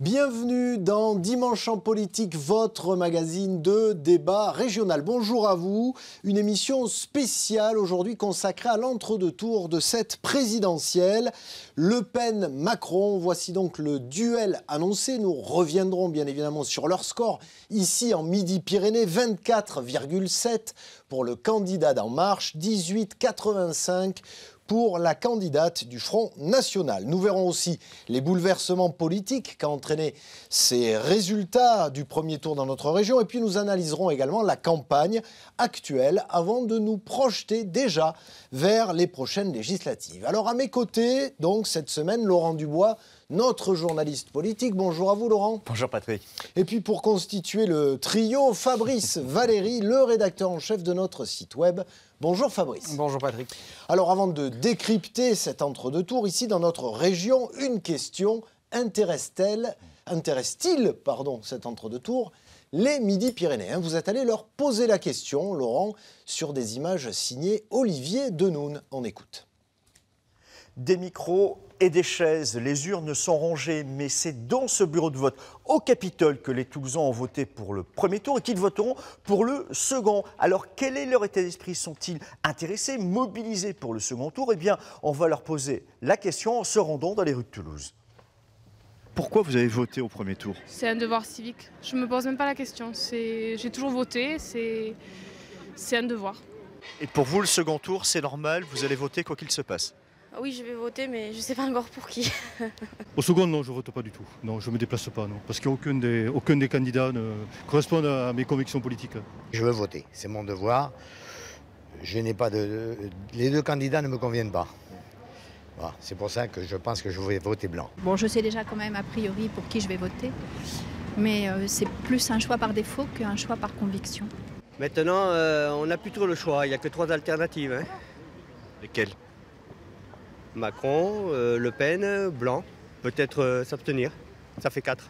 Bienvenue dans Dimanche en politique, votre magazine de débat régional. Bonjour à vous, une émission spéciale aujourd'hui consacrée à l'entre-deux-tours de cette présidentielle. Le Pen-Macron, voici donc le duel annoncé. Nous reviendrons bien évidemment sur leur score ici en Midi-Pyrénées, 24,7 pour le candidat d'En Marche, 18,85 pour la candidate du Front National. Nous verrons aussi les bouleversements politiques qu'a entraîné ces résultats du premier tour dans notre région. Et puis nous analyserons également la campagne actuelle avant de nous projeter déjà vers les prochaines législatives. Alors à mes côtés, donc cette semaine, Laurent Dubois, notre journaliste politique. Bonjour à vous Laurent. Bonjour Patrick. Et puis pour constituer le trio, Fabrice Valéry, le rédacteur en chef de notre site web. Bonjour Fabrice. Bonjour Patrick. Alors avant de décrypter cet entre-deux-tours, ici dans notre région, une question, intéresse-t-il cet entre-deux-tours les Midi-Pyrénées? Vous êtes allé leur poser la question, Laurent, sur des images signées Olivier Denoun. On écoute. Des micros et des chaises, les urnes sont rangées, mais c'est dans ce bureau de vote au Capitole que les Toulousains ont voté pour le premier tour et qu'ils voteront pour le second. Alors quel est leur état d'esprit? Sont-ils intéressés, mobilisés pour le second tour? Eh bien, on va leur poser la question en se rendant dans les rues de Toulouse. Pourquoi vous avez voté au premier tour? C'est un devoir civique. Je ne me pose même pas la question. J'ai toujours voté, c'est un devoir. Et pour vous, le second tour, c'est normal, vous allez voter quoi qu'il se passe? Oui, je vais voter, mais je ne sais pas encore pour qui. Au second, non, je ne vote pas du tout. Non, je ne me déplace pas, non. Parce qu'aucun des candidats ne correspond à mes convictions politiques. Je veux voter, c'est mon devoir. Je n'ai pas les deux candidats ne me conviennent pas. Voilà, c'est pour ça que je pense que je vais voter blanc. Bon, je sais déjà quand même a priori pour qui je vais voter. Mais c'est plus un choix par défaut qu'un choix par conviction. Maintenant, on n'a plus trop le choix. Il n'y a que 3 alternatives. Hein. Lesquelles? Macron, Le Pen, Blanc, peut-être s'abstenir. Ça fait 4.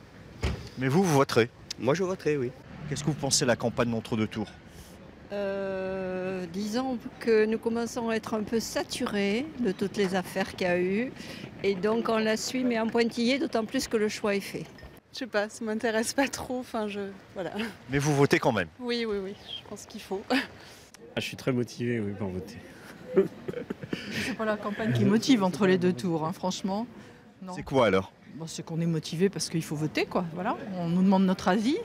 Mais vous voterez? Moi, je voterai, oui. Qu'est-ce que vous pensez de la campagne d'entre-deux tours? Disons que nous commençons à être un peu saturés de toutes les affaires qu'il y a eu. Et donc, on la suit, mais en pointillé, d'autant plus que le choix est fait. Je sais pas, ça m'intéresse pas trop. Voilà. Mais vous votez quand même? Oui, je pense qu'il faut. Je suis très motivé, oui, pour voter. C'est pas la campagne qui motive entre les deux tours, hein, franchement. C'est quoi alors? C'est qu'on est motivé parce qu'il faut voter, quoi. Voilà. On nous demande notre avis.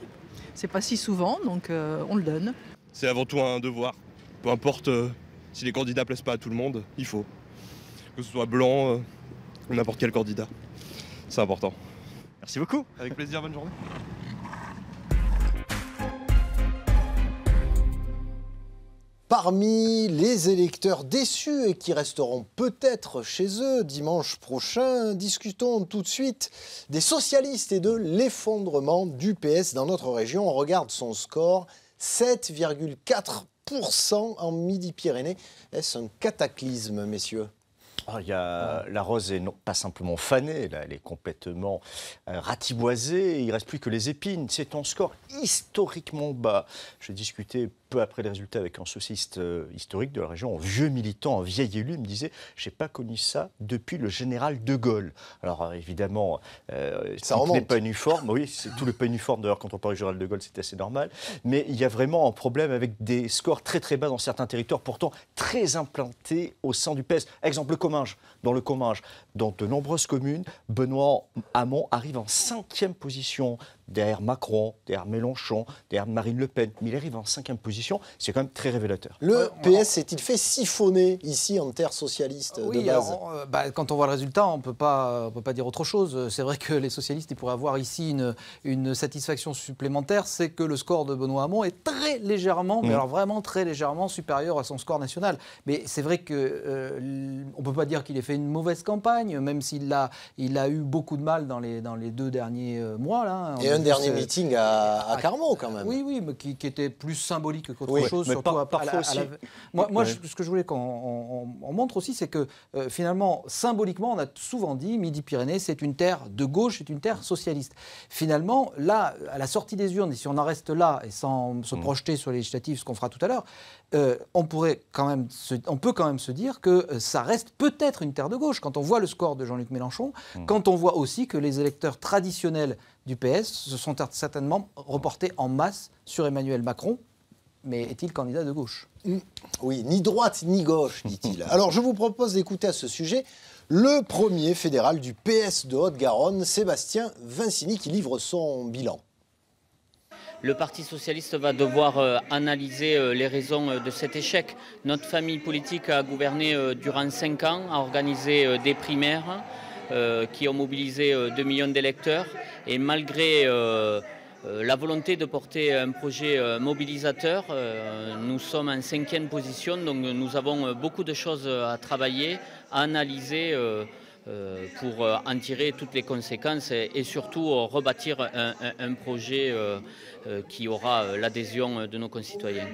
C'est pas si souvent, donc on le donne. C'est avant tout un devoir. Peu importe si les candidats plaisent pas à tout le monde, il faut. Que ce soit blanc ou n'importe quel candidat. C'est important. Merci beaucoup. Avec plaisir, bonne journée. Parmi les électeurs déçus et qui resteront peut-être chez eux dimanche prochain, discutons tout de suite des socialistes et de l'effondrement du PS dans notre région. On regarde son score, 7,4% en Midi-Pyrénées. Est-ce un cataclysme, messieurs ? La rose est non, pas simplement fanée, là, elle est complètement ratiboisée. Il ne reste plus que les épines. C'est un score historiquement bas. J'ai discuté peu après les résultats avec un socialiste historique de la région, un vieux militant, un vieil élu, il me disait « j'ai pas connu ça depuis le général de Gaulle ». Alors évidemment, tout n'est pas uniforme. Oui, tout n'est pas uniforme. D'ailleurs, quand on parle du général de Gaulle, c'est assez normal. Mais il y a vraiment un problème avec des scores très très bas dans certains territoires, pourtant très implantés au sein du PS. Exemple, le Comminges. Dans le Comminges, dans de nombreuses communes, Benoît Hamon arrive en 5e position, derrière Macron, derrière Mélenchon, derrière Marine Le Pen. Mais il arrive en 5e position, c'est quand même très révélateur. Le PS s'est-il fait siphonner ici en terre socialiste de base? Quand on voit le résultat, on ne peut pas dire autre chose. C'est vrai que les socialistes ils pourraient avoir ici une satisfaction supplémentaire, c'est que le score de Benoît Hamon est très légèrement, mais alors vraiment très légèrement supérieur à son score national. Mais c'est vrai qu'on ne peut pas dire qu'il ait fait une mauvaise campagne, même s'il a eu beaucoup de mal dans les 2 derniers mois. Là. Et un dernier meeting à Carmont, quand même. Oui, mais qui était plus symbolique qu'autre chose. Mais surtout parfois aussi. Ce que je voulais qu'on montre aussi, c'est que finalement, symboliquement, on a souvent dit Midi-Pyrénées, c'est une terre de gauche, c'est une terre socialiste. Finalement, là, à la sortie des urnes, et si on en reste là, et sans se projeter sur les législatives, ce qu'on fera tout à l'heure, on peut quand même se dire que ça reste peut-être une terre de gauche. Quand on voit le score de Jean-Luc Mélenchon, quand on voit aussi que les électeurs traditionnels du PS se sont certainement reportés en masse sur Emmanuel Macron. Mais est-il candidat de gauche? Oui, ni droite ni gauche, dit-il. Alors je vous propose d'écouter à ce sujet le premier fédéral du PS de Haute-Garonne, Sébastien Vincini, qui livre son bilan. Le Parti socialiste va devoir analyser les raisons de cet échec. Notre famille politique a gouverné durant 5 ans, a organisé des primaires qui ont mobilisé 2 millions d'électeurs. Et malgré la volonté de porter un projet mobilisateur, nous sommes en 5e position, donc nous avons beaucoup de choses à travailler, à analyser pour en tirer toutes les conséquences et surtout rebâtir un projet qui aura l'adhésion de nos concitoyens.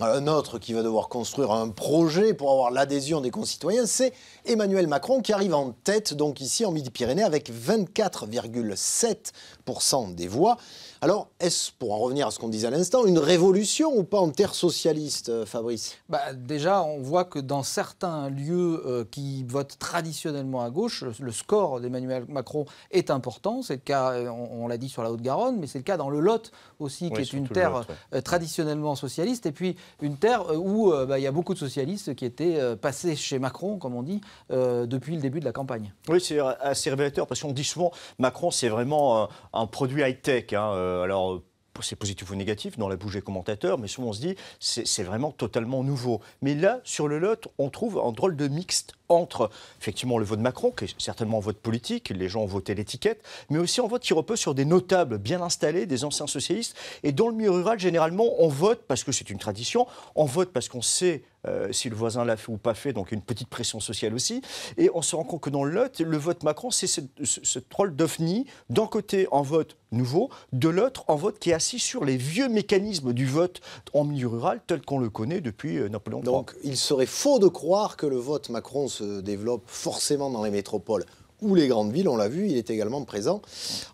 Un autre qui va devoir construire un projet pour avoir l'adhésion des concitoyens, c'est Emmanuel Macron qui arrive en tête, donc ici en Midi-Pyrénées, avec 24,7% des voix. Alors, est-ce, pour en revenir à ce qu'on disait à l'instant, une révolution ou pas en terre socialiste, Fabrice? Déjà, on voit que dans certains lieux qui votent traditionnellement à gauche, le score d'Emmanuel Macron est important. C'est le cas, on l'a dit, sur la Haute-Garonne, mais c'est le cas dans le Lot aussi, qui est une terre traditionnellement socialiste. Et puis, une terre où il y a beaucoup de socialistes qui étaient passés chez Macron, comme on dit, depuis le début de la campagne. Oui, c'est assez révélateur parce qu'on dit souvent Macron, c'est vraiment un produit high-tech. Alors, c'est positif ou négatif dans la bouche des commentateurs, mais souvent on se dit c'est vraiment totalement nouveau. Mais là, sur le Lot, on trouve un drôle de mixte entre effectivement le vote Macron, qui est certainement un vote politique, les gens ont voté l'étiquette, mais aussi un vote qui repose sur des notables bien installés, des anciens socialistes. Et dans le milieu rural, généralement, on vote parce que c'est une tradition, on vote parce qu'on sait si le voisin l'a fait ou pas fait, donc une petite pression sociale aussi. Et on se rend compte que dans le Lot, le vote Macron, c'est ce drôle d'ovni, d'un côté en vote nouveau, de l'autre en vote qui est assis sur les vieux mécanismes du vote en milieu rural tel qu'on le connaît depuis Napoléon III. Donc il serait faux de croire que le vote Macron se développe forcément dans les métropoles ou les grandes villes, on l'a vu, il est également présent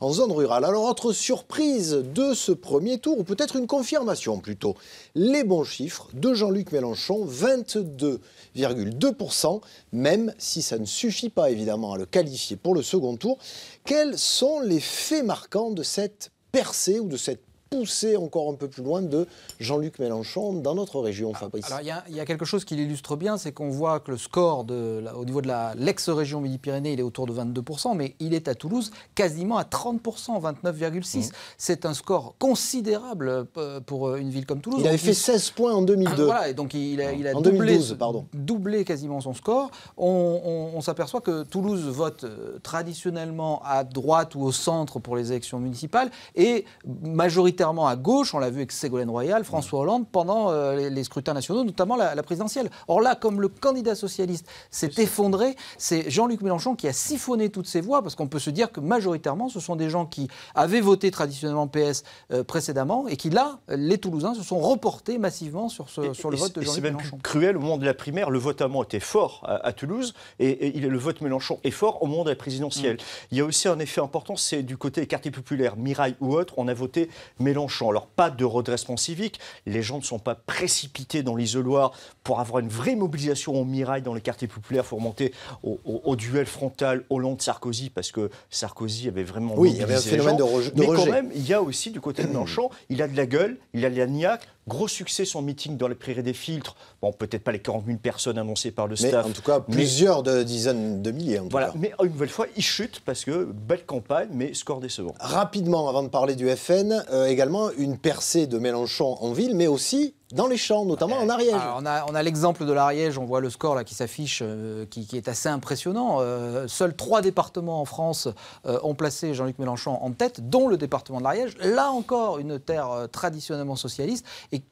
en zone rurale. Alors, autre surprise de ce premier tour, ou peut-être une confirmation plutôt, les bons chiffres de Jean-Luc Mélenchon, 22,2%, même si ça ne suffit pas évidemment à le qualifier pour le second tour. Quels sont les faits marquants de cette percée ou de cette poussée encore un peu plus loin de Jean-Luc Mélenchon dans notre région, Fabrice? Alors il y a quelque chose qui l'illustre bien, c'est qu'on voit que le score au niveau de l'ex-région Midi-Pyrénées, il est autour de 22%, mais il est à Toulouse quasiment à 30%, 29,6%. C'est un score considérable pour une ville comme Toulouse. Il avait fait 16 points en 2002. Voilà, et donc il a en doublé, 2012, doublé quasiment son score. On s'aperçoit que Toulouse vote traditionnellement à droite ou au centre pour les élections municipales et majoritairement à gauche, on l'a vu avec Ségolène Royal, François Hollande, pendant les scrutins nationaux, notamment la présidentielle. Or là, comme le candidat socialiste s'est effondré, c'est Jean-Luc Mélenchon qui a siphonné toutes ces voix, parce qu'on peut se dire que majoritairement, ce sont des gens qui avaient voté traditionnellement PS précédemment, et qui là, les Toulousains, se sont reportés massivement sur le vote de Jean-Luc Mélenchon. C'est même plus cruel, au moment de la primaire, le vote allemand était fort à Toulouse, et le vote Mélenchon est fort au moment de la présidentielle. Il y a aussi un effet important, c'est du côté des quartiers populaires, Mirail ou autre, on a voté Mélenchon. Alors, pas de redressement civique, les gens ne sont pas précipités dans l'isoloir pour avoir une vraie mobilisation au Mirail dans les quartiers populaires. Il faut remonter au duel frontal Hollande-Sarkozy, parce que Sarkozy avait vraiment mobilisé. Il y avait un phénomène de rejet. Mais quand même, il y a aussi du côté de Mélenchon, il a de la gueule, il a de la niaque. Gros succès son meeting dans les prairies des Filtres. Bon, peut-être pas les 40 000 personnes annoncées par le staff. Mais en tout cas, plusieurs dizaines de milliers. Voilà, mais une nouvelle fois, il chute parce que belle campagne, mais score décevant. Rapidement, avant de parler du FN, également une percée de Mélenchon en ville, mais aussi dans les champs, notamment en Ariège. Alors, on a l'exemple de l'Ariège, on voit le score là, qui s'affiche, qui est assez impressionnant. Seuls 3 départements en France ont placé Jean-Luc Mélenchon en tête, dont le département de l'Ariège. Là encore, une terre traditionnellement socialiste,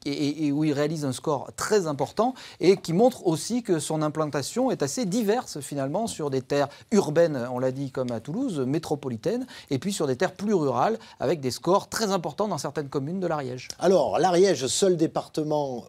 et où il réalise un score très important, et qui montre aussi que son implantation est assez diverse finalement, sur des terres urbaines, on l'a dit, comme à Toulouse, métropolitaines, et puis sur des terres plus rurales, avec des scores très importants dans certaines communes de l'Ariège. Alors, l'Ariège, seul département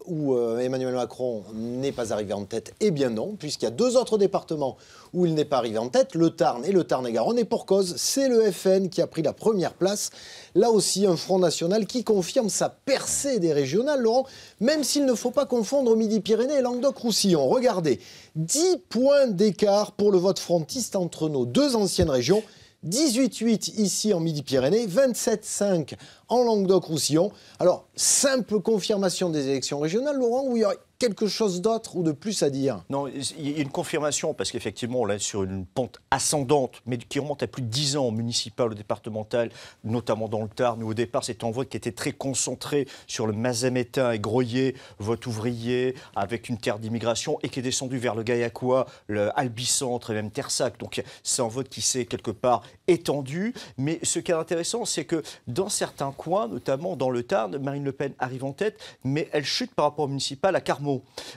où Emmanuel Macron n'est pas arrivé en tête, eh bien non, puisqu'il y a 2 autres départements où il n'est pas arrivé en tête, le Tarn et le Tarn-et-Garonne, et pour cause, c'est le FN qui a pris la première place. Là aussi, un Front National qui confirme sa percée des régionales, Laurent, même s'il ne faut pas confondre Midi-Pyrénées et Languedoc-Roussillon. Regardez, 10 points d'écart pour le vote frontiste entre nos 2 anciennes régions. 18,8 ici en Midi-Pyrénées, 27,5 en Languedoc-Roussillon. Alors, simple confirmation des élections régionales, Laurent, ou il y aurait quelque chose d'autre ou de plus à dire? Non, il y a une confirmation, parce qu'effectivement, on est sur une pente ascendante, mais qui remonte à plus de 10 ans, municipal ou départemental, notamment dans le Tarn, où au départ, c'est un vote qui était très concentré sur le Mazamétain et Groyer, vote ouvrier, avec une terre d'immigration, et qui est descendu vers le Gaillacois, le Albicentre et même Tersac. Donc, c'est un vote qui s'est quelque part étendu. Mais ce qui est intéressant, c'est que dans certains coins, notamment dans le Tarn, Marine Le Pen arrive en tête, mais elle chute par rapport au municipal à Carmaux.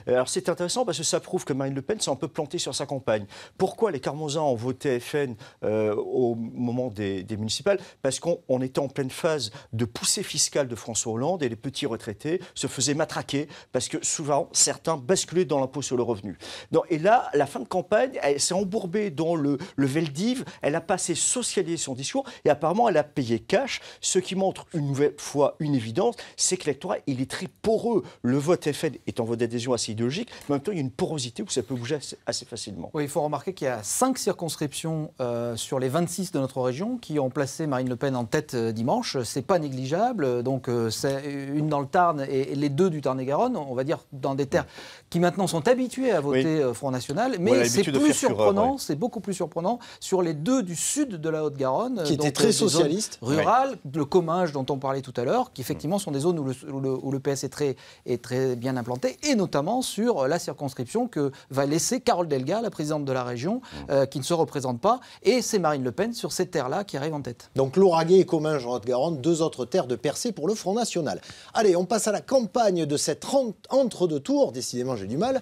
Alors c'est intéressant parce que ça prouve que Marine Le Pen s'est un peu plantée sur sa campagne. Pourquoi les Carmozins ont voté FN au moment des municipales? Parce qu'on était en pleine phase de poussée fiscale de François Hollande et les petits retraités se faisaient matraquer parce que souvent certains basculaient dans l'impôt sur le revenu. Et là, la fin de campagne, elle s'est embourbée dans le Veldiv, elle a passé socialisé son discours et apparemment elle a payé cash, ce qui montre une nouvelle fois une évidence, c'est que l'électorat il est très poreux. Le vote FN est en vote d'adhésion assez idéologique, mais en même temps, il y a une porosité où ça peut bouger assez facilement. Oui, il faut remarquer qu'il y a 5 circonscriptions sur les 26 de notre région qui ont placé Marine Le Pen en tête dimanche. C'est pas négligeable. Donc, c'est une dans le Tarn et les 2 du Tarn-et-Garonne, on va dire dans des terres qui maintenant sont habituées à voter Front National. Mais c'est plus surprenant, c'est beaucoup plus surprenent sur les 2 du sud de la Haute-Garonne. Qui étaient très socialistes. Rurales, le Comminges dont on parlait tout à l'heure, qui effectivement sont des zones où le PS est très bien implanté. Et notamment sur la circonscription que va laisser Carole Delga, la présidente de la région, qui ne se représente pas. Et c'est Marine Le Pen sur ces terres-là qui arrive en tête. Donc Lauragais et Comminges en Haute-Garonne, 2 autres terres de percée pour le Front National. Allez, on passe à la campagne de cette entre-deux tours. Décidément, j'ai du mal.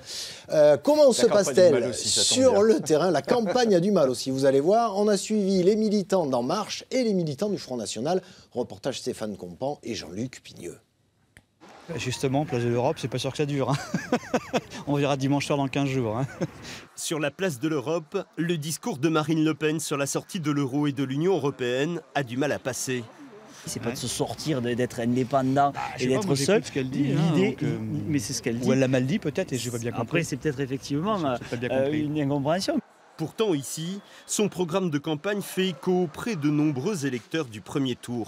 Comment se passe-t-elle sur le terrain? La campagne a du mal aussi, vous allez voir. On a suivi les militants d'En Marche et les militants du Front National. Reportage Stéphane Compan et Jean-Luc Pigneux. Justement, place de l'Europe, c'est pas sûr que ça dure. On verra dimanche soir dans 15 jours. Sur la place de l'Europe, le discours de Marine Le Pen sur la sortie de l'euro et de l'Union européenne a du mal à passer. C'est pas de se sortir, d'être indépendant et d'être seul. C'est ce qu'elle dit. Mais c'est ce qu'elle dit. Ou elle l'a mal dit peut-être et je n'ai pas bien compris. Après, c'est peut-être effectivement une incompréhension. Pourtant ici, son programme de campagne fait écho auprès de nombreux électeurs du premier tour.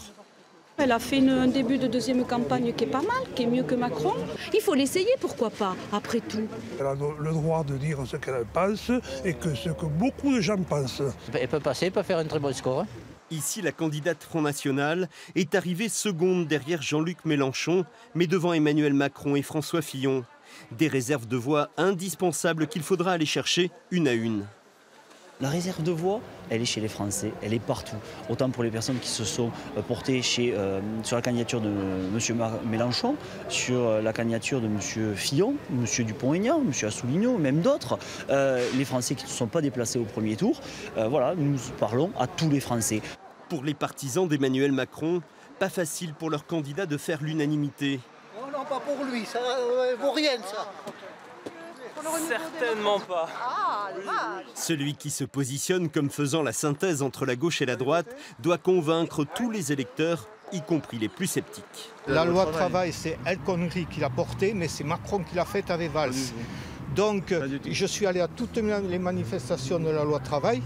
Elle a fait un début de deuxième campagne qui est pas mal, qui est mieux que Macron. Il faut l'essayer, pourquoi pas, après tout. Elle a le droit de dire ce qu'elle pense et que ce que beaucoup de gens pensent. Elle peut passer, elle peut faire un très bon score. Ici, la candidate Front National est arrivée seconde derrière Jean-Luc Mélenchon, mais devant Emmanuel Macron et François Fillon. Des réserves de voix indispensables qu'il faudra aller chercher une à une. La réserve de voix, elle est chez les Français, elle est partout. Autant pour les personnes qui se sont portées sur la candidature de M. Mélenchon, sur la candidature de M. Fillon, M. Dupont-Aignan, M. Assoulineau, même d'autres. Les Français qui ne se sont pas déplacés au premier tour. Voilà, nous parlons à tous les Français. Pour les partisans d'Emmanuel Macron, pas facile pour leur candidat de faire l'unanimité. Non, non, pas pour lui, ça vaut rien ça. Certainement pas. Celui qui se positionne comme faisant la synthèse entre la gauche et la droite doit convaincre tous les électeurs, y compris les plus sceptiques. La loi travail, c'est El Khomri qui l'a portée, mais c'est Macron qui l'a faite avec Valls. Donc, je suis allé à toutes les manifestations de la loi travail.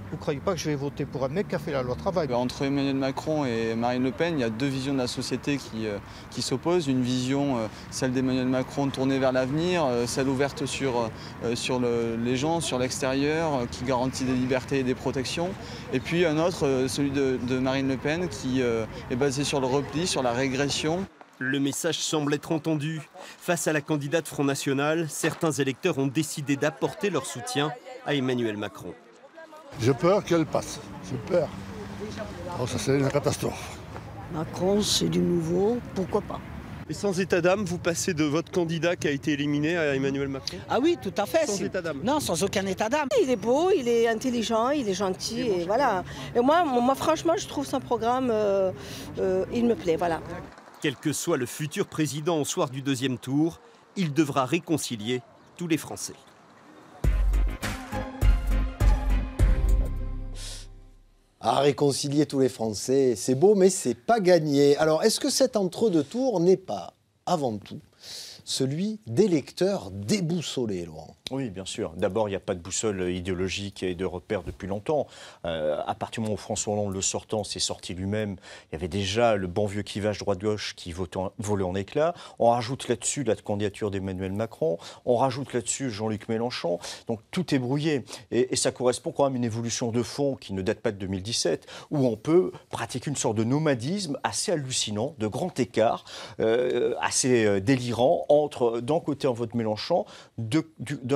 Vous ne croyez pas que je vais voter pour un mec qui a fait la loi travail? Entre Emmanuel Macron et Marine Le Pen, il y a 2 visions de la société qui s'opposent. Une vision, celle d'Emmanuel Macron tournée vers l'avenir, celle ouverte sur les gens, sur l'extérieur, qui garantit des libertés et des protections. Et puis un autre, celui de Marine Le Pen, qui est basé sur le repli, sur la régression. Le message semble être entendu. Face à la candidate Front National, certains électeurs ont décidé d'apporter leur soutien à Emmanuel Macron. J'ai peur qu'elle passe, j'ai peur. Oh, ça c'est une catastrophe. Macron, c'est du nouveau, pourquoi pas. Et sans état d'âme, vous passez de votre candidat qui a été éliminé à Emmanuel Macron? Ah oui, tout à fait. Sans état d'âme? Non, sans aucun état d'âme. Il est beau, il est intelligent, il est gentil, et voilà. Et moi, franchement, je trouve son programme, il me plaît, voilà. Quel que soit le futur président au soir du deuxième tour, il devra réconcilier tous les Français. À réconcilier tous les Français, c'est beau, mais c'est pas gagné. Alors, est-ce que cet entre-deux tours n'est pas, avant tout, celui d'électeurs déboussolés, Laurent. Oui, bien sûr. D'abord, il n'y a pas de boussole idéologique et de repère depuis longtemps. À partir du moment où François Hollande, le sortant, s'est sorti lui-même, il y avait déjà le bon vieux clivage droite-gauche qui volait en éclats. On rajoute là-dessus la candidature d'Emmanuel Macron. On rajoute là-dessus Jean-Luc Mélenchon. Donc tout est brouillé. Et ça correspond quand même à une évolution de fond qui ne date pas de 2017, où on peut pratiquer une sorte de nomadisme assez hallucinant, de grand écart, assez délirant entre, d'un côté, un vote Mélenchon, d'un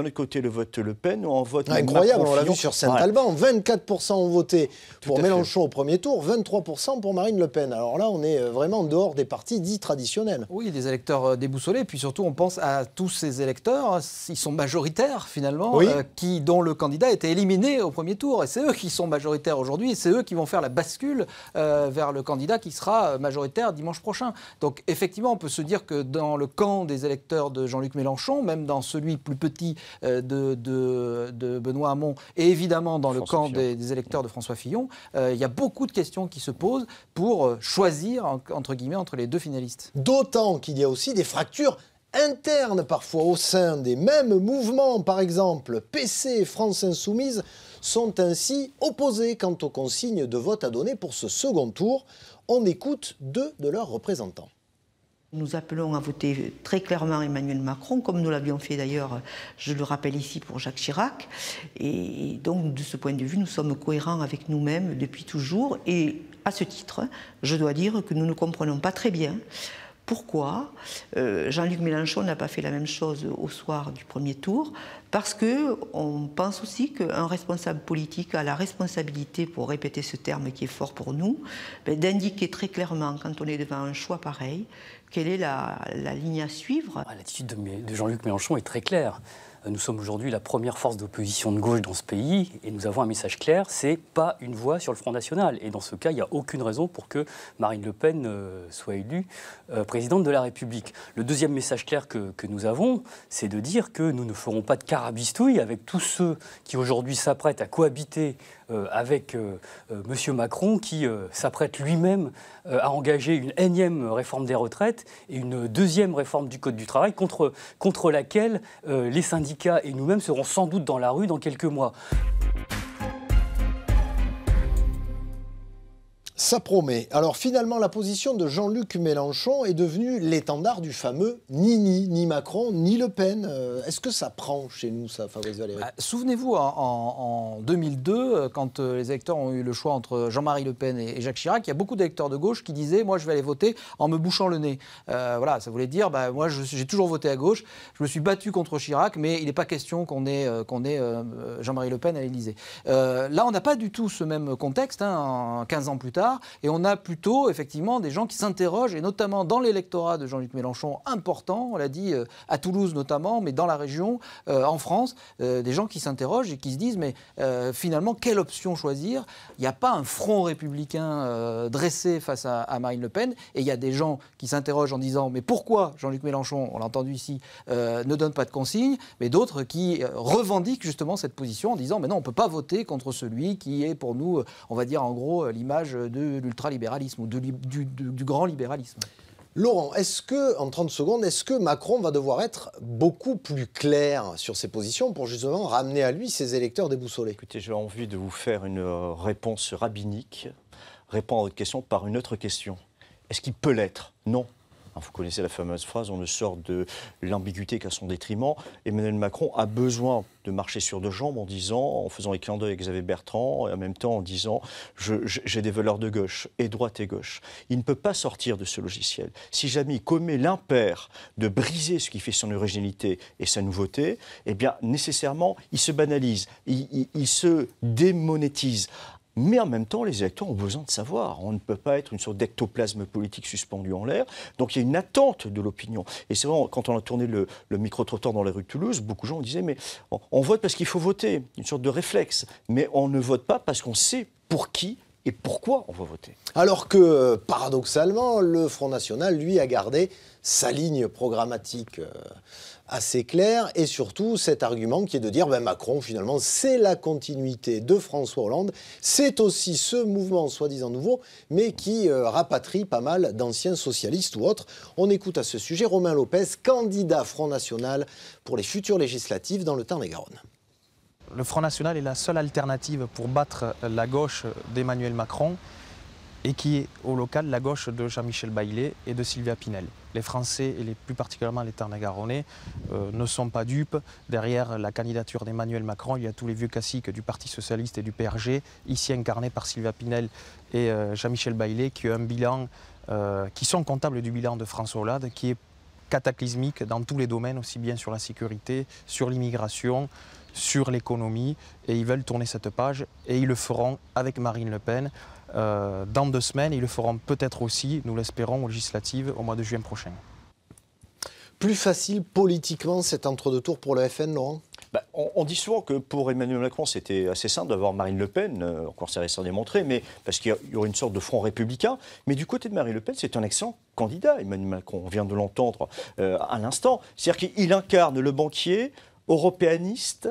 autre côté, le vote Le Pen, ou un vote incroyable, Macron, on l'a vu sur Saint-Alban. 24% ont voté pour Mélenchon au premier tour, 23% pour Marine Le Pen. Alors là, on est vraiment en dehors des partis dits traditionnels. Oui, des électeurs déboussolés. Puis surtout, on pense à tous ces électeurs, ils sont majoritaires finalement, oui. Dont le candidat était éliminé au premier tour. Et c'est eux qui sont majoritaires aujourd'hui. Et c'est eux qui vont faire la bascule vers le candidat qui sera majoritaire dimanche prochain. Donc effectivement, on peut se dire que dans le camp des électeurs de Jean-Luc Mélenchon, même dans celui plus petit de Benoît Hamon, et évidemment dans le camp des électeurs de François Fillon, il y a beaucoup de questions qui se posent pour choisir, entre guillemets, entre les deux finalistes. D'autant qu'il y a aussi des fractures internes parfois au sein des mêmes mouvements. Par exemple, PC et France Insoumise sont ainsi opposés quant aux consignes de vote à donner pour ce second tour. On écoute deux de leurs représentants. Nous appelons à voter très clairement Emmanuel Macron, comme nous l'avions fait d'ailleurs, je le rappelle ici, pour Jacques Chirac. Et donc, de ce point de vue, nous sommes cohérents avec nous-mêmes depuis toujours. Et à ce titre, je dois dire que nous ne comprenons pas très bien pourquoi Jean-Luc Mélenchon n'a pas fait la même chose au soir du premier tour. Parce qu'on pense aussi qu'un responsable politique a la responsabilité, pour répéter ce terme qui est fort pour nous, d'indiquer très clairement, quand on est devant un choix pareil, quelle est la ligne à suivre. L'attitude de Jean-Luc Mélenchon est très claire. Nous sommes aujourd'hui la première force d'opposition de gauche dans ce pays et nous avons un message clair, c'est pas une voix sur le Front National. Et dans ce cas, il n'y a aucune raison pour que Marine Le Pen soit élue présidente de la République. Le deuxième message clair que nous avons, c'est de dire que nous ne ferons pas de carabistouille avec tous ceux qui aujourd'hui s'apprêtent à cohabiter avec M. Macron, qui s'apprête lui-même à engager une énième réforme des retraites et une deuxième réforme du Code du travail contre laquelle les syndicats et nous-mêmes serons sans doute dans la rue dans quelques mois. Ça promet. Alors finalement, la position de Jean-Luc Mélenchon est devenue l'étendard du fameux ni Macron, ni Le Pen. Est-ce que ça prend chez nous, ça, Fabrice Valéry ? Souvenez-vous, en 2002, quand les électeurs ont eu le choix entre Jean-Marie Le Pen et Jacques Chirac, il y a beaucoup d'électeurs de gauche qui disaient « moi, je vais aller voter en me bouchant le nez ». Voilà, ça voulait dire « moi, j'ai toujours voté à gauche, je me suis battu contre Chirac, mais il n'est pas question qu'on ait Jean-Marie Le Pen à l'Élysée ». Là, on n'a pas du tout ce même contexte, 15 ans plus tard. Et on a plutôt, effectivement, des gens qui s'interrogent, et notamment dans l'électorat de Jean-Luc Mélenchon, important, on l'a dit, à Toulouse notamment, mais dans la région, en France, des gens qui s'interrogent et qui se disent, mais finalement, quelle option choisir ? Il n'y a pas un front républicain dressé face à Marine Le Pen, et il y a des gens qui s'interrogent en disant, mais pourquoi Jean-Luc Mélenchon, on l'a entendu ici, ne donne pas de consignes, mais d'autres qui revendiquent justement cette position en disant, mais non, on ne peut pas voter contre celui qui est pour nous, on va dire en gros, l'image de l'ultralibéralisme ou du grand libéralisme. Laurent, est-ce que, en 30 secondes, est-ce que Macron va devoir être beaucoup plus clair sur ses positions pour justement ramener à lui ses électeurs déboussolés ? Écoutez, j'ai envie de vous faire une réponse rabbinique, répondre à votre question par une autre question. Est-ce qu'il peut l'être ? Non. Vous connaissez la fameuse phrase, on ne sort de l'ambiguïté qu'à son détriment. Emmanuel Macron a besoin de marcher sur deux jambes en faisant éclat d'œil avec Xavier Bertrand, et en même temps en disant j'ai des valeurs de gauche, et droite et gauche. Il ne peut pas sortir de ce logiciel. Si jamais il commet l'impair de briser ce qui fait son originalité et sa nouveauté, eh bien nécessairement il se banalise, il se démonétise. Mais en même temps, les électeurs ont besoin de savoir. On ne peut pas être une sorte d'ectoplasme politique suspendu en l'air. Donc il y a une attente de l'opinion. Et c'est vrai, quand on a tourné le micro-trottoir dans les rues de Toulouse, beaucoup de gens disaient mais on vote parce qu'il faut voter, une sorte de réflexe. Mais on ne vote pas parce qu'on sait pour qui et pourquoi on va voter. Alors que, paradoxalement, le Front National, lui, a gardé sa ligne programmatique assez claire et surtout cet argument qui est de dire Macron, finalement, c'est la continuité de François Hollande. C'est aussi ce mouvement soi-disant nouveau, mais qui rapatrie pas mal d'anciens socialistes ou autres. On écoute à ce sujet Romain Lopez, candidat Front National pour les futures législatives dans le Tarn-et-Garonne. Le Front National est la seule alternative pour battre la gauche d'Emmanuel Macron et qui est au local la gauche de Jean-Michel Baillet et de Sylvia Pinel. Les Français, et plus particulièrement les Tarn-et-Garonnais, ne sont pas dupes. Derrière la candidature d'Emmanuel Macron, il y a tous les vieux classiques du Parti Socialiste et du PRG, ici incarnés par Sylvia Pinel et Jean-Michel Baillet, qui ont un bilan, qui sont comptables du bilan de François Hollande, qui est cataclysmique dans tous les domaines, aussi bien sur la sécurité, sur l'immigration, sur l'économie, et ils veulent tourner cette page, et ils le feront avec Marine Le Pen dans 2 semaines. Ils le feront peut-être aussi, nous l'espérons, aux législatives au mois de juin prochain. Plus facile politiquement cet entre-deux-tours pour le FN, Laurent ? On dit souvent que pour Emmanuel Macron, c'était assez simple d'avoir Marine Le Pen, encore c'est récent démontré, mais parce qu'il y aurait une sorte de front républicain. Mais du côté de Marine Le Pen, c'est un excellent candidat, Emmanuel Macron. On vient de l'entendre à l'instant. C'est-à-dire qu'il incarne le banquier européaniste,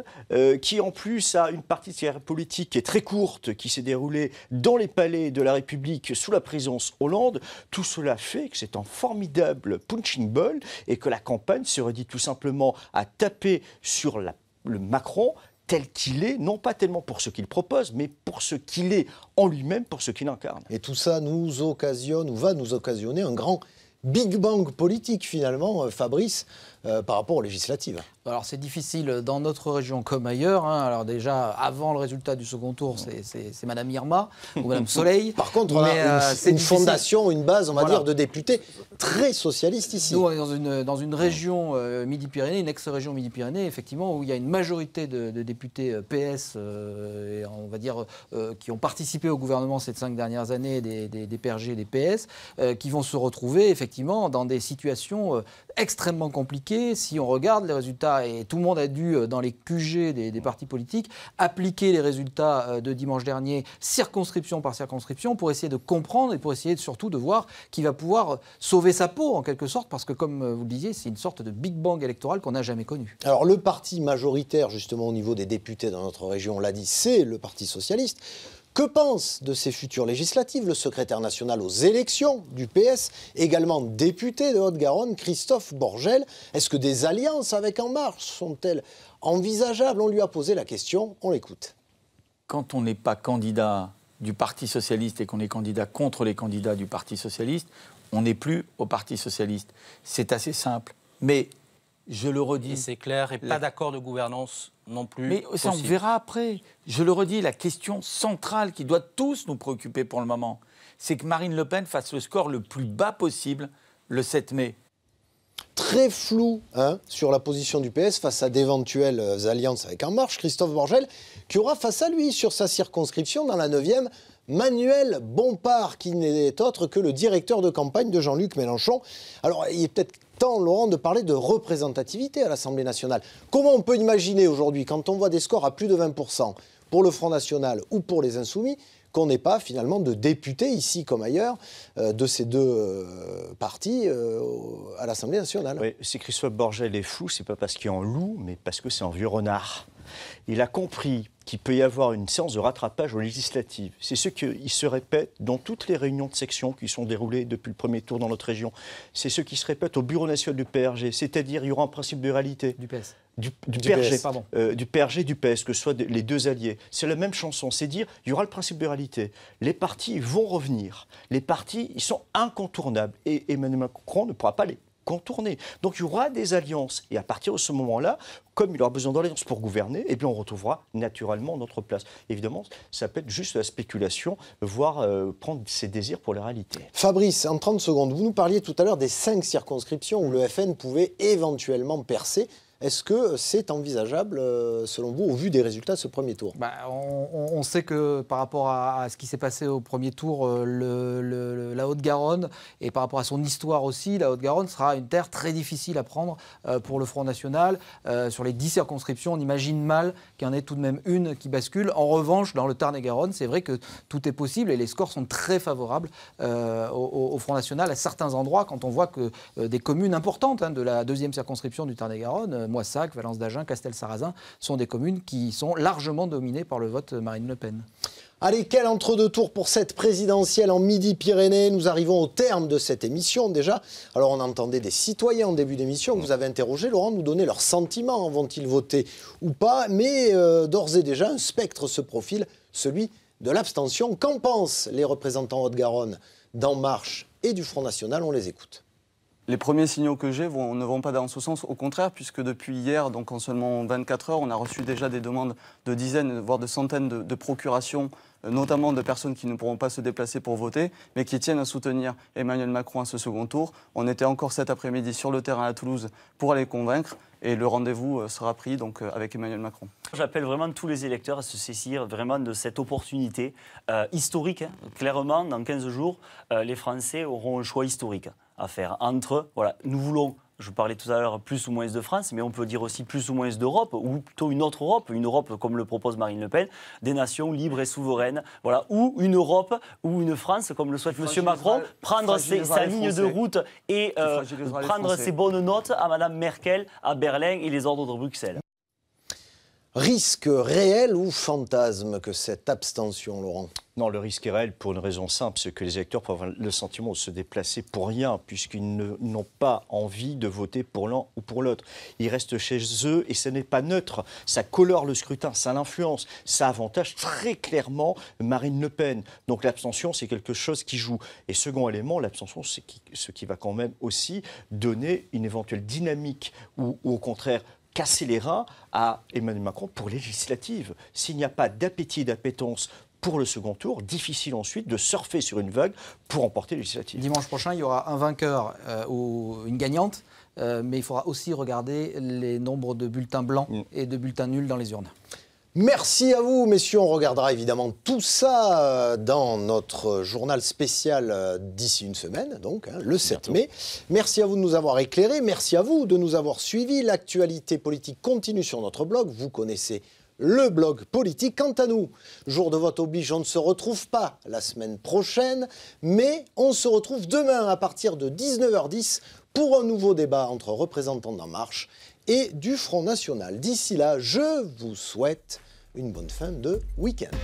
qui en plus a une partie de sa carrière politique qui est très courte, qui s'est déroulée dans les palais de la République sous la présidence Hollande. Tout cela fait que c'est un formidable punching ball et que la campagne se réduit tout simplement à taper sur le Macron tel qu'il est, non pas tellement pour ce qu'il propose, mais pour ce qu'il est en lui-même, pour ce qu'il incarne. Et tout ça nous occasionne, ou va nous occasionner, un grand Big Bang politique finalement, Fabrice, par rapport aux législatives. Alors c'est difficile dans notre région comme ailleurs. Alors déjà, avant le résultat du second tour, c'est Madame Irma ou Madame Soleil. Par contre, on a une fondation, une base, on va dire, de députés très socialistes ici. Nous, on est dans une région Midi-Pyrénées, une ex-région Midi-Pyrénées, effectivement, où il y a une majorité de députés PS, et on va dire, qui ont participé au gouvernement ces 5 dernières années, des PRG, des PS, qui vont se retrouver effectivement dans des situations extrêmement compliquées. Si on regarde les résultats, et tout le monde a dû, dans les QG des partis politiques, appliquer les résultats de dimanche dernier, circonscription par circonscription, pour essayer de comprendre et pour essayer surtout de voir qui va pouvoir sauver sa peau, en quelque sorte, parce que, comme vous le disiez, c'est une sorte de Big Bang électoral qu'on n'a jamais connu. Alors, le parti majoritaire, justement, au niveau des députés dans notre région, on l'a dit, c'est le Parti Socialiste. Que pense de ces futures législatives le secrétaire national aux élections du PS, également député de Haute-Garonne, Christophe Borgel? Est-ce que des alliances avec En Marche sont-elles envisageables? On lui a posé la question, on l'écoute. Quand on n'est pas candidat du Parti Socialiste et qu'on est candidat contre les candidats du Parti Socialiste, on n'est plus au Parti Socialiste. C'est assez simple. Mais, je le redis... C'est clair, et pas d'accord de gouvernance non plus. Mais ça, on verra après. Je le redis, la question centrale qui doit tous nous préoccuper pour le moment, c'est que Marine Le Pen fasse le score le plus bas possible le 7 mai. Très flou sur la position du PS face à d'éventuelles alliances avec En Marche. Christophe Borgel, qui aura face à lui sur sa circonscription dans la 9e, Manuel Bompard, qui n'est autre que le directeur de campagne de Jean-Luc Mélenchon. Alors, il est peut-être temps, Laurent, de parler de représentativité à l'Assemblée nationale. Comment on peut imaginer aujourd'hui, quand on voit des scores à plus de 20% pour le Front National ou pour les Insoumis, qu'on n'ait pas finalement de députés ici comme ailleurs de ces deux partis à l'Assemblée nationale? Oui, si Christophe Borgel est fou, c'est pas parce qu'il est en loup, mais parce que c'est un vieux renard. Il a compris qu'il peut y avoir une séance de rattrapage aux législatives. C'est ce qui se répète dans toutes les réunions de section qui sont déroulées depuis le premier tour dans notre région. C'est ce qui se répète au bureau national du PRG, c'est-à-dire il y aura un principe de réalité. Du PS. Du PRG, pardon. Du PRG, du PS, que ce soit les deux alliés. C'est la même chanson, c'est dire il y aura le principe de réalité. Les partis vont revenir. Les partis, ils sont incontournables. Et Emmanuel Macron ne pourra pas les contourner. Donc il y aura des alliances. Et à partir de ce moment-là, comme il aura besoin d'alliances pour gouverner, eh bien on retrouvera naturellement notre place. Évidemment, ça peut être juste de la spéculation, voire prendre ses désirs pour les réalités. Fabrice, en 30 secondes, vous nous parliez tout à l'heure des 5 circonscriptions où le FN pouvait éventuellement percer Est-ce que c'est envisageable, selon vous, au vu des résultats de ce premier tour? On sait que par rapport à ce qui s'est passé au premier tour, la Haute-Garonne, et par rapport à son histoire aussi, la Haute-Garonne sera une terre très difficile à prendre pour le Front National. Sur les 10 circonscriptions, on imagine mal qu'il y en ait tout de même une qui bascule. En revanche, dans le Tarn-et-Garonne, c'est vrai que tout est possible et les scores sont très favorables au Front National à certains endroits, quand on voit que des communes importantes de la 2e circonscription du Tarn-et-Garonne, Moissac, Valence-d'Agen, Castel-Sarrazin, sont des communes qui sont largement dominées par le vote Marine Le Pen. Allez, quel entre-deux tours pour cette présidentielle en Midi-Pyrénées. Nous arrivons au terme de cette émission déjà. Alors on entendait des citoyens en début d'émission que vous avez interrogés, Laurent, nous donner leurs sentiments. Vont-ils voter ou pas? Mais d'ores et déjà, un spectre se profile, celui de l'abstention. Qu'en pensent les représentants Haute-Garonne d'En Marche et du Front National? On les écoute. Les premiers signaux que j'ai ne vont pas dans ce sens, au contraire, puisque depuis hier, donc en seulement 24 heures, on a reçu déjà des demandes de dizaines, voire de centaines de procurations, notamment de personnes qui ne pourront pas se déplacer pour voter, mais qui tiennent à soutenir Emmanuel Macron à ce second tour. On était encore cet après-midi sur le terrain à Toulouse pour aller convaincre, et le rendez-vous sera pris donc, avec Emmanuel Macron. J'appelle vraiment tous les électeurs à se saisir vraiment de cette opportunité historique. Clairement, dans 15 jours, les Français auront un choix historique à faire entre, voilà, nous voulons, je parlais tout à l'heure, plus ou moins de France, mais on peut dire aussi plus ou moins d'Europe, ou plutôt une autre Europe, une Europe comme le propose Marine Le Pen, des nations libres et souveraines, voilà, ou une Europe, ou une France, comme le souhaite M. Macron, prendre sa ligne de route et prendre ses bonnes notes à Mme Merkel, à Berlin et les ordres de Bruxelles. Risque réel ou fantasme que cette abstention, Laurent? Non, le risque est réel pour une raison simple, c'est que les électeurs peuvent avoir le sentiment de se déplacer pour rien, puisqu'ils n'ont pas envie de voter pour l'un ou pour l'autre. Ils restent chez eux et ce n'est pas neutre. Ça colore le scrutin, ça l'influence, ça avantage très clairement Marine Le Pen. Donc l'abstention, c'est quelque chose qui joue. Et second élément, l'abstention, c'est ce qui va quand même aussi donner une éventuelle dynamique ou au contraire casser les reins à Emmanuel Macron pour législative. S'il n'y a pas d'appétit, d'appétence pour le second tour, difficile ensuite de surfer sur une vague pour emporter les législatives. Dimanche prochain, il y aura un vainqueur ou une gagnante, mais il faudra aussi regarder les nombres de bulletins blancs et de bulletins nuls dans les urnes. Merci à vous, messieurs. On regardera évidemment tout ça dans notre journal spécial d'ici une semaine, donc le 7 mai. Merci à vous de nous avoir éclairés. Merci à vous de nous avoir suivis. L'actualité politique continue sur notre blog. Vous connaissez le blog politique. Quant à nous, jour de vote oblige, on ne se retrouve pas la semaine prochaine, mais on se retrouve demain à partir de 19h10 pour un nouveau débat entre représentants d'En Marche et du Front National. D'ici là, je vous souhaite une bonne fin de week-end.